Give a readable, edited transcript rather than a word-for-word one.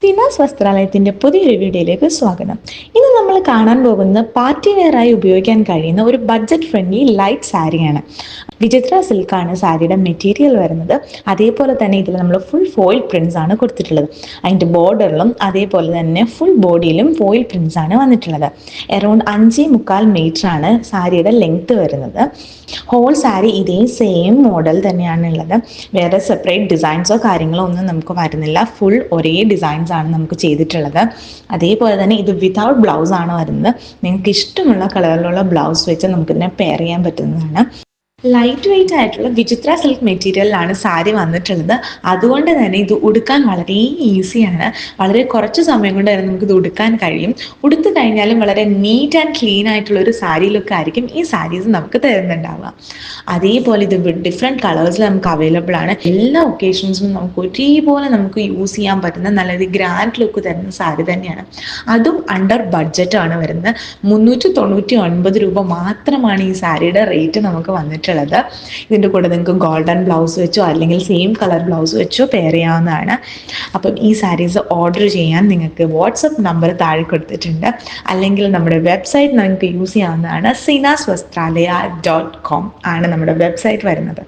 സീനാസ് വസ്ത്രാലയത്തിൻ്റെ പുതിയൊരു വീഡിയോയിലേക്ക് സ്വാഗതം. ഇന്ന് നമ്മൾ കാണാൻ പോകുന്ന പാർട്ടി വെയറായി ഉപയോഗിക്കാൻ കഴിയുന്ന ഒരു ബഡ്ജറ്റ് ഫ്രണ്ട്ലി ലൈറ്റ് സാരിയാണ്. വിചിത്ര സിൽക്കാണ് സാരിയുടെ മെറ്റീരിയൽ വരുന്നത്. അതേപോലെ തന്നെ ഇതിൽ നമ്മൾ ഫുൾ ഫോയിൽ പ്രിൻസ് ആണ് കൊടുത്തിട്ടുള്ളത്. അതിൻ്റെ ബോർഡറിലും അതേപോലെ തന്നെ ഫുൾ ബോഡിയിലും ഫോയിൽ പ്രിൻസ് ആണ് വന്നിട്ടുള്ളത്. അറൗണ്ട് 5.25 മീറ്റർ ആണ് സാരിയുടെ ലെങ്ത് വരുന്നത്. ഹോൾ സാരി ഇതേ സെയിം മോഡൽ തന്നെയാണ് ഉള്ളത്. വേറെ സെപ്പറേറ്റ് ഡിസൈൻസോ കാര്യങ്ങളോ ഒന്നും നമുക്ക് വരുന്നില്ല. ഫുൾ ഒരേ ഡിസൈൻസ് ആണ് നമുക്ക് ചെയ്തിട്ടുള്ളത്. അതേപോലെ തന്നെ ഇത് വിതൗട്ട് ബ്ലൗസ് ആണ് വരുന്നത്. നിങ്ങൾക്ക് ഇഷ്ടമുള്ള കളറിലുള്ള ബ്ലൗസ് വെച്ച് നമുക്കിതിനെ പെയർ ചെയ്യാൻ പറ്റുന്നതാണ്. ലൈറ്റ് വെയിറ്റ് ആയിട്ടുള്ള വിചിത്ര സിൽക്ക് മെറ്റീരിയലിലാണ് സാരി വന്നിട്ടുള്ളത്. അതുകൊണ്ട് തന്നെ ഇത് ഉടുക്കാൻ വളരെ ഈസിയാണ്. വളരെ കുറച്ച് സമയം കൊണ്ട് തന്നെ നമുക്കിത് ഉടുക്കാൻ കഴിയും. ഉടുത്തു കഴിഞ്ഞാലും വളരെ നീറ്റ് ആൻഡ് ക്ലീൻ ആയിട്ടുള്ള ഒരു സാരി ലുക്ക് ആയിരിക്കും ഈ സാരീസ് നമുക്ക് തരുന്നുണ്ടാവുക. അതേപോലെ ഇത് ഡിഫറെൻറ്റ് കളേഴ്സിൽ നമുക്ക് അവൈലബിൾ ആണ്. എല്ലാ ഒക്കേഷൻസിനും നമുക്ക് ഒരേപോലെ നമുക്ക് യൂസ് ചെയ്യാൻ പറ്റുന്ന നല്ലൊരു ഗ്രാൻഡ് ലുക്ക് തരുന്ന സാരി തന്നെയാണ്. അതും അണ്ടർ ബഡ്ജറ്റാണ് വരുന്നത്. 399 രൂപ മാത്രമാണ് ഈ സാരിയുടെ റേറ്റ് നമുക്ക് വന്നിട്ടുള്ളത്. ഇതിൻ്റെ കൂടെ നിങ്ങൾക്ക് ഗോൾഡൻ ബ്ലൗസ് വെച്ചോ അല്ലെങ്കിൽ സെയിം കളർ ബ്ലൗസ് വെച്ചോ പെയർ ചെയ്യാവുന്നതാണ്. അപ്പം ഈ സാരീസ് ഓർഡർ ചെയ്യാൻ നിങ്ങൾക്ക് വാട്സപ്പ് നമ്പർ താഴെ കൊടുത്തിട്ടുണ്ട്. അല്ലെങ്കിൽ നമ്മുടെ വെബ്സൈറ്റ് നിങ്ങൾക്ക് യൂസ് ചെയ്യാവുന്നതാണ്. sinaswastralaya.com ആണ് നമ്മുടെ വെബ്സൈറ്റ് വരുന്നത്.